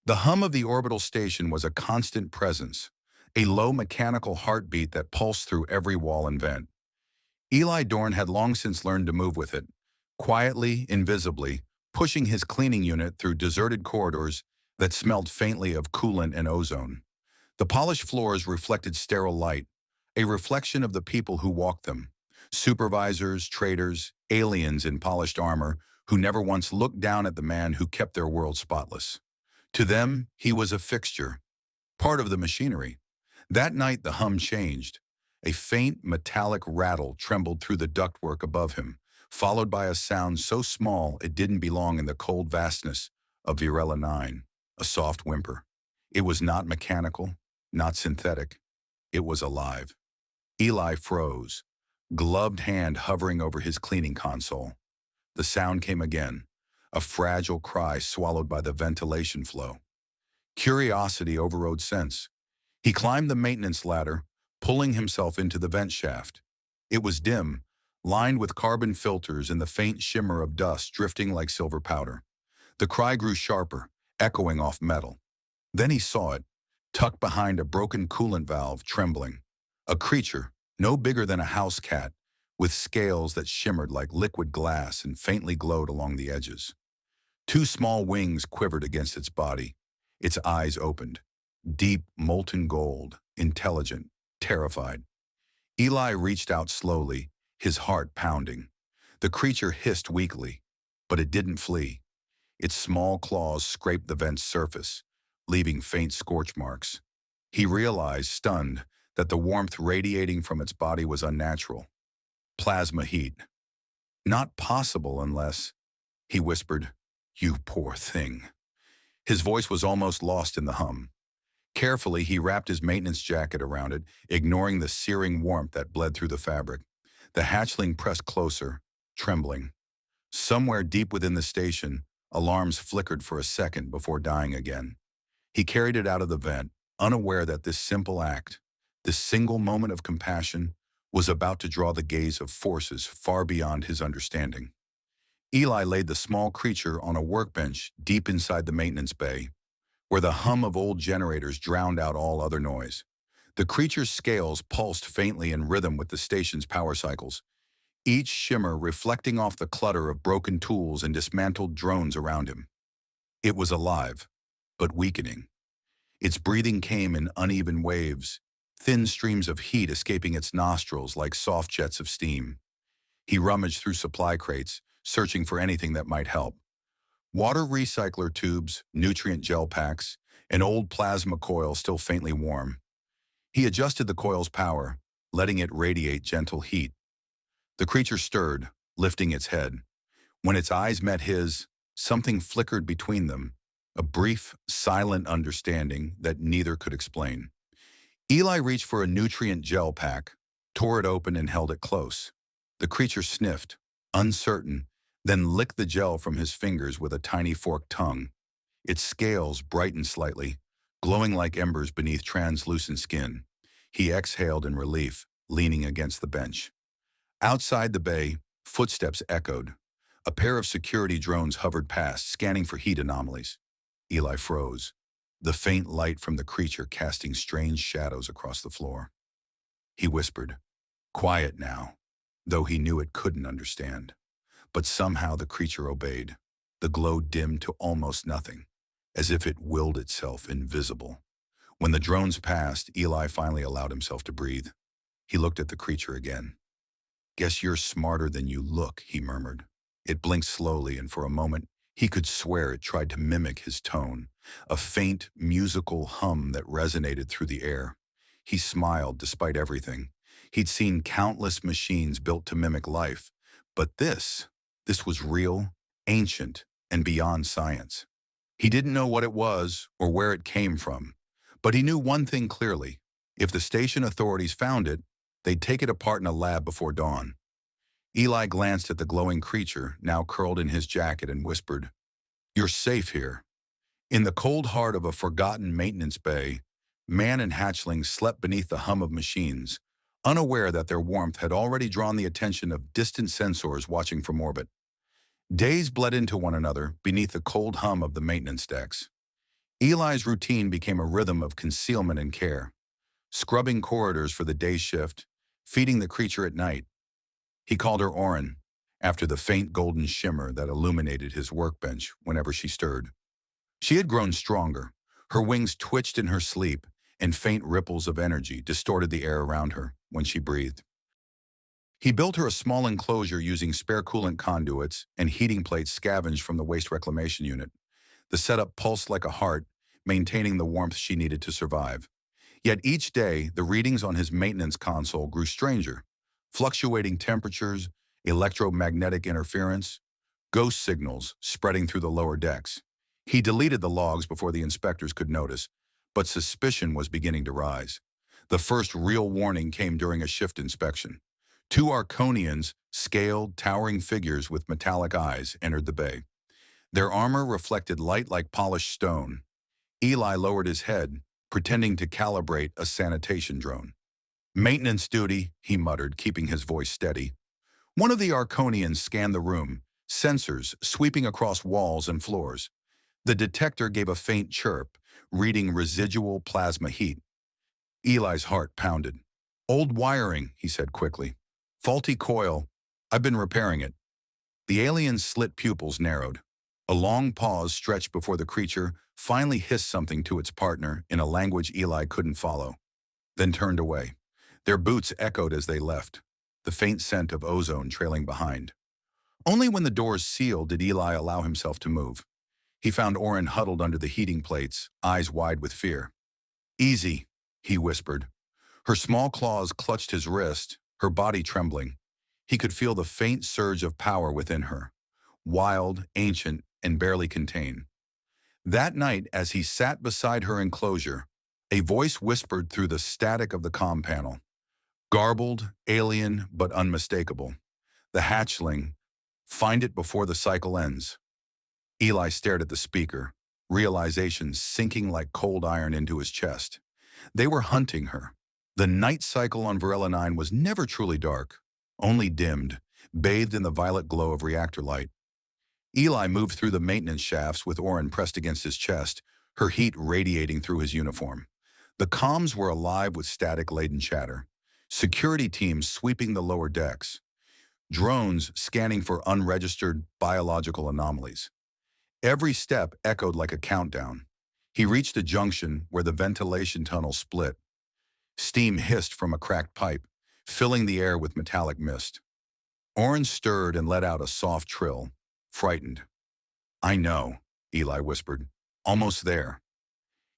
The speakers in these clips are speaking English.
The hum of the orbital station was a constant presence, a low mechanical heartbeat that pulsed through every wall and vent. Eli Dorn had long since learned to move with it, quietly, invisibly, pushing his cleaning unit through deserted corridors that smelled faintly of coolant and ozone. The polished floors reflected sterile light, a reflection of the people who walked them. Supervisors, traders, aliens in polished armor who never once looked down at the man who kept their world spotless. To them, he was a fixture, part of the machinery. That night the hum changed. A faint metallic rattle trembled through the ductwork above him, followed by a sound so small it didn't belong in the cold vastness of Virella 9, a soft whimper. It was not mechanical, not synthetic. It was alive. Eli froze, gloved hand hovering over his cleaning console. The sound came again, a fragile cry swallowed by the ventilation flow. Curiosity overrode sense. He climbed the maintenance ladder, pulling himself into the vent shaft. It was dim, lined with carbon filters and the faint shimmer of dust drifting like silver powder. The cry grew sharper, echoing off metal. Then he saw it, tucked behind a broken coolant valve, trembling. A creature, no bigger than a house cat, with scales that shimmered like liquid glass and faintly glowed along the edges. Two small wings quivered against its body. Its eyes opened. Deep, molten gold, intelligent, terrified. Eli reached out slowly, his heart pounding. The creature hissed weakly, but it didn't flee. Its small claws scraped the vent's surface, leaving faint scorch marks. He realized, stunned, that the warmth radiating from its body was unnatural. Plasma heat. Not possible unless, he whispered, "You poor thing." His voice was almost lost in the hum. Carefully, he wrapped his maintenance jacket around it, ignoring the searing warmth that bled through the fabric. The hatchling pressed closer, trembling. Somewhere deep within the station, alarms flickered for a second before dying again. He carried it out of the vent, unaware that this simple act, this single moment of compassion, was about to draw the gaze of forces far beyond his understanding. Eli laid the small creature on a workbench deep inside the maintenance bay, where the hum of old generators drowned out all other noise. The creature's scales pulsed faintly in rhythm with the station's power cycles, each shimmer reflecting off the clutter of broken tools and dismantled drones around him. It was alive, but weakening. Its breathing came in uneven waves, thin streams of heat escaping its nostrils like soft jets of steam. He rummaged through supply crates, searching for anything that might help. Water recycler tubes, nutrient gel packs, an old plasma coil still faintly warm. He adjusted the coil's power, letting it radiate gentle heat. The creature stirred, lifting its head. When its eyes met his, something flickered between them, a brief, silent understanding that neither could explain. Eli reached for a nutrient gel pack, tore it open and held it close. The creature sniffed, uncertain, then licked the gel from his fingers with a tiny forked tongue. Its scales brightened slightly, glowing like embers beneath translucent skin. He exhaled in relief, leaning against the bench. Outside the bay, footsteps echoed. A pair of security drones hovered past, scanning for heat anomalies. Eli froze, the faint light from the creature casting strange shadows across the floor. He whispered, "Quiet now," though he knew it couldn't understand. But somehow the creature obeyed. The glow dimmed to almost nothing, as if it willed itself invisible. When the drones passed, Eli finally allowed himself to breathe. He looked at the creature again. "Guess you're smarter than you look," he murmured. It blinked slowly, and for a moment, he could swear it tried to mimic his tone, a faint, musical hum that resonated through the air. He smiled despite everything. He'd seen countless machines built to mimic life, but this was real, ancient, and beyond science. He didn't know what it was or where it came from, but he knew one thing clearly. If the station authorities found it, they'd take it apart in a lab before dawn. Eli glanced at the glowing creature, now curled in his jacket, and whispered, "You're safe here." In the cold heart of a forgotten maintenance bay, man and hatchling slept beneath the hum of machines, unaware that their warmth had already drawn the attention of distant sensors watching from orbit. Days bled into one another beneath the cold hum of the maintenance decks. Eli's routine became a rhythm of concealment and care, scrubbing corridors for the day shift, feeding the creature at night. He called her Orin, after the faint golden shimmer that illuminated his workbench whenever she stirred. She had grown stronger. Her wings twitched in her sleep, and faint ripples of energy distorted the air around her when she breathed. He built her a small enclosure using spare coolant conduits and heating plates scavenged from the waste reclamation unit. The setup pulsed like a heart, maintaining the warmth she needed to survive. Yet each day, the readings on his maintenance console grew stranger. Fluctuating temperatures, electromagnetic interference, ghost signals spreading through the lower decks. He deleted the logs before the inspectors could notice, but suspicion was beginning to rise. The first real warning came during a shift inspection. Two Arconians, scaled, towering figures with metallic eyes, entered the bay. Their armor reflected light like polished stone. Eli lowered his head, pretending to calibrate a sanitation drone. "Maintenance duty," he muttered, keeping his voice steady. One of the Arconians scanned the room, sensors sweeping across walls and floors. The detector gave a faint chirp, reading residual plasma heat. Eli's heart pounded. "Old wiring," he said quickly. "Faulty coil. I've been repairing it." The alien's slit pupils narrowed. A long pause stretched before the creature finally hissed something to its partner in a language Eli couldn't follow, then turned away. Their boots echoed as they left, the faint scent of ozone trailing behind. Only when the doors sealed did Eli allow himself to move. He found Orin huddled under the heating plates, eyes wide with fear. "Easy," he whispered. Her small claws clutched his wrist, her body trembling. He could feel the faint surge of power within her, wild, ancient, and barely contained. That night, as he sat beside her enclosure, a voice whispered through the static of the comm panel. Garbled, alien, but unmistakable. "The hatchling. Find it before the cycle ends." Eli stared at the speaker, realization sinking like cold iron into his chest. They were hunting her. The night cycle on Varela 9 was never truly dark, only dimmed, bathed in the violet glow of reactor light. Eli moved through the maintenance shafts with Orin pressed against his chest, her heat radiating through his uniform. The comms were alive with static-laden chatter. Security teams sweeping the lower decks. Drones scanning for unregistered biological anomalies. Every step echoed like a countdown. He reached a junction where the ventilation tunnel split. Steam hissed from a cracked pipe, filling the air with metallic mist. Orin stirred and let out a soft trill, frightened. "I know," Eli whispered. "Almost there."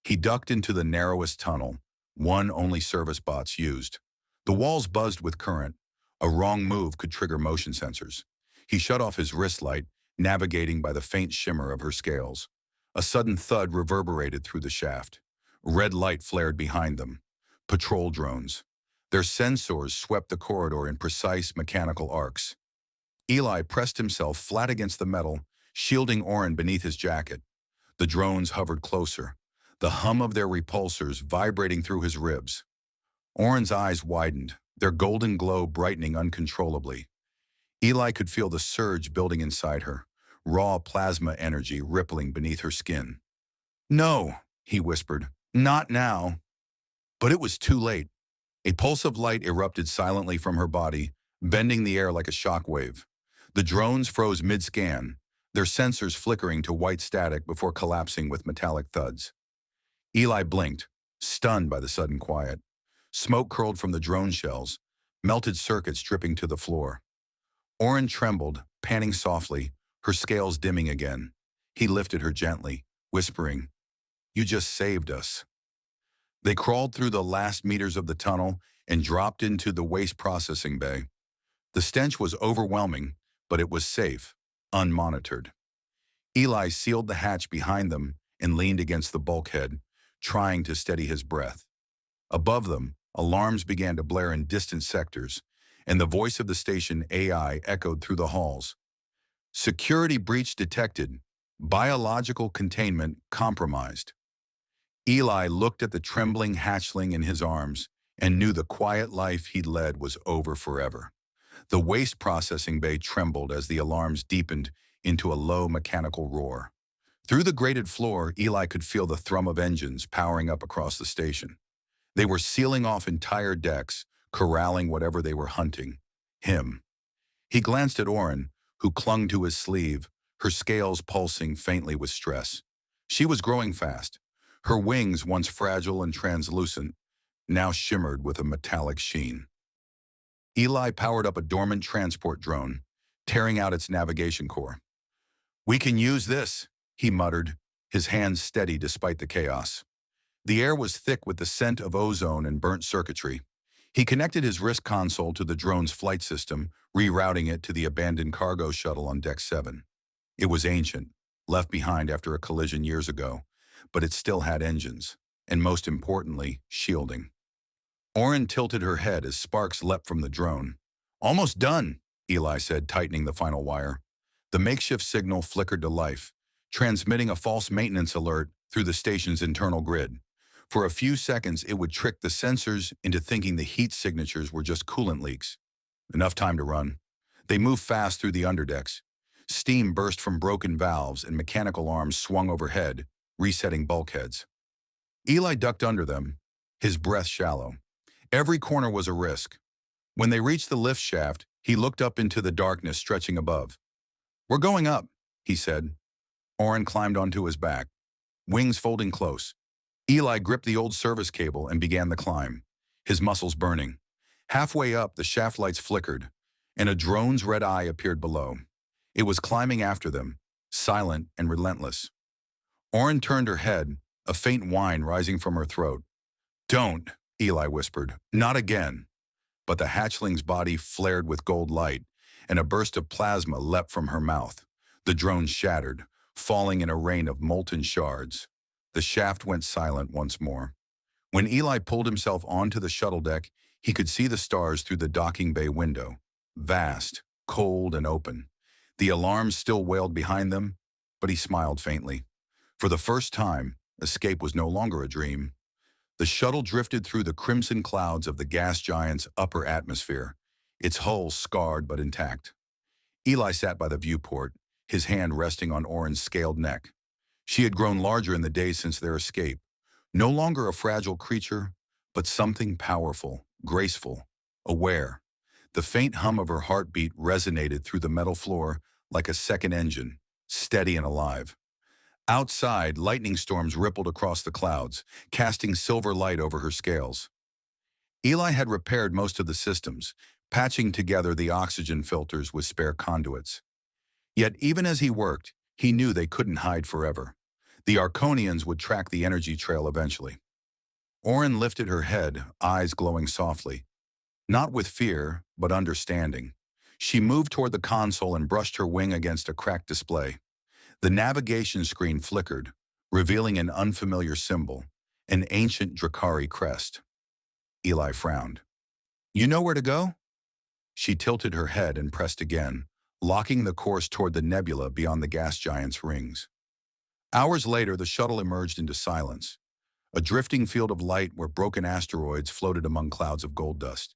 He ducked into the narrowest tunnel, one only service bots used. The walls buzzed with current. A wrong move could trigger motion sensors. He shut off his wrist light, navigating by the faint shimmer of her scales. A sudden thud reverberated through the shaft. Red light flared behind them. Patrol drones. Their sensors swept the corridor in precise mechanical arcs. Eli pressed himself flat against the metal, shielding Orin beneath his jacket. The drones hovered closer, the hum of their repulsors vibrating through his ribs. Orin's eyes widened, their golden glow brightening uncontrollably. Eli could feel the surge building inside her, raw plasma energy rippling beneath her skin. "No," he whispered, "not now." But it was too late. A pulse of light erupted silently from her body, bending the air like a shock wave. The drones froze mid-scan, their sensors flickering to white static before collapsing with metallic thuds. Eli blinked, stunned by the sudden quiet. Smoke curled from the drone shells, melted circuits dripping to the floor. Orin trembled, panting softly, her scales dimming again. He lifted her gently, whispering, "You just saved us." They crawled through the last meters of the tunnel and dropped into the waste processing bay. The stench was overwhelming, but it was safe, unmonitored. Eli sealed the hatch behind them and leaned against the bulkhead, trying to steady his breath. Above them, alarms began to blare in distant sectors, and the voice of the station AI echoed through the halls. "Security breach detected. Biological containment compromised." Eli looked at the trembling hatchling in his arms and knew the quiet life he'd led was over forever. The waste processing bay trembled as the alarms deepened into a low mechanical roar. Through the grated floor, Eli could feel the thrum of engines powering up across the station. They were sealing off entire decks, corralling whatever they were hunting. Him. He glanced at Orin, who clung to his sleeve, her scales pulsing faintly with stress. She was growing fast. Her wings, once fragile and translucent, now shimmered with a metallic sheen. Eli powered up a dormant transport drone, tearing out its navigation core. "We can use this," he muttered, his hands steady despite the chaos. The air was thick with the scent of ozone and burnt circuitry. He connected his wrist console to the drone's flight system, rerouting it to the abandoned cargo shuttle on Deck 7. It was ancient, left behind after a collision years ago, but it still had engines, and most importantly, shielding. Orin tilted her head as sparks leapt from the drone. "Almost done," Eli said, tightening the final wire. The makeshift signal flickered to life, transmitting a false maintenance alert through the station's internal grid. For a few seconds, it would trick the sensors into thinking the heat signatures were just coolant leaks. Enough time to run. They moved fast through the underdecks. Steam burst from broken valves and mechanical arms swung overhead, resetting bulkheads. Eli ducked under them, his breath shallow. Every corner was a risk. When they reached the lift shaft, he looked up into the darkness stretching above. "We're going up," he said. Orin climbed onto his back, wings folding close. Eli gripped the old service cable and began the climb, his muscles burning. Halfway up, the shaft lights flickered, and a drone's red eye appeared below. It was climbing after them, silent and relentless. Orin turned her head, a faint whine rising from her throat. "Don't," Eli whispered. "Not again." But the hatchling's body flared with gold light, and a burst of plasma leapt from her mouth. The drone shattered, falling in a rain of molten shards. The shaft went silent once more. When Eli pulled himself onto the shuttle deck, he could see the stars through the docking bay window, vast, cold, and open. The alarms still wailed behind them, but he smiled faintly. For the first time, escape was no longer a dream. The shuttle drifted through the crimson clouds of the gas giant's upper atmosphere, its hull scarred but intact. Eli sat by the viewport, his hand resting on Orin's scaled neck. She had grown larger in the days since their escape, no longer a fragile creature, but something powerful, graceful, aware. The faint hum of her heartbeat resonated through the metal floor like a second engine, steady and alive. Outside, lightning storms rippled across the clouds, casting silver light over her scales. Eli had repaired most of the systems, patching together the oxygen filters with spare conduits. Yet even as he worked, he knew they couldn't hide forever. The Arconians would track the energy trail eventually. Orin lifted her head, eyes glowing softly. Not with fear, but understanding. She moved toward the console and brushed her wing against a cracked display. The navigation screen flickered, revealing an unfamiliar symbol, an ancient Drakari crest. Eli frowned. "You know where to go?" She tilted her head and pressed again, locking the course toward the nebula beyond the gas giant's rings. Hours later, the shuttle emerged into silence, a drifting field of light where broken asteroids floated among clouds of gold dust.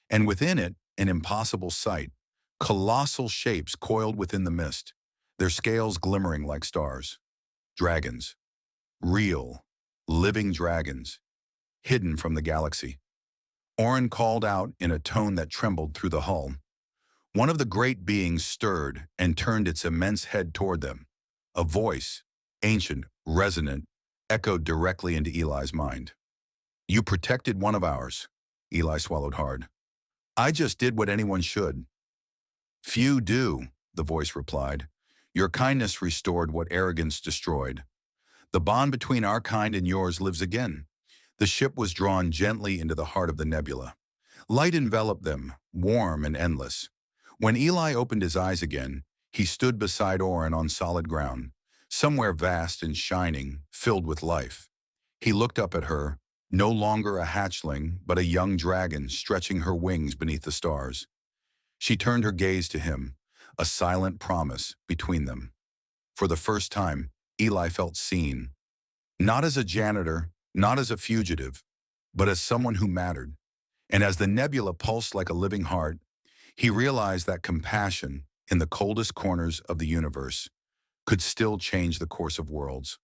And within it, an impossible sight, colossal shapes coiled within the mist, their scales glimmering like stars. Dragons. Real, living dragons, hidden from the galaxy. Orin called out in a tone that trembled through the hull. One of the great beings stirred and turned its immense head toward them. A voice, ancient, resonant, echoed directly into Eli's mind. "You protected one of ours." Eli swallowed hard. "I just did what anyone should." "Few do," the voice replied. "Your kindness restored what arrogance destroyed. The bond between our kind and yours lives again." The ship was drawn gently into the heart of the nebula. Light enveloped them, warm and endless. When Eli opened his eyes again, he stood beside Orin on solid ground, somewhere vast and shining, filled with life. He looked up at her, no longer a hatchling, but a young dragon stretching her wings beneath the stars. She turned her gaze to him, a silent promise between them. For the first time, Eli felt seen. Not as a janitor, not as a fugitive, but as someone who mattered. And as the nebula pulsed like a living heart, he realized that compassion, in the coldest corners of the universe, could still change the course of worlds.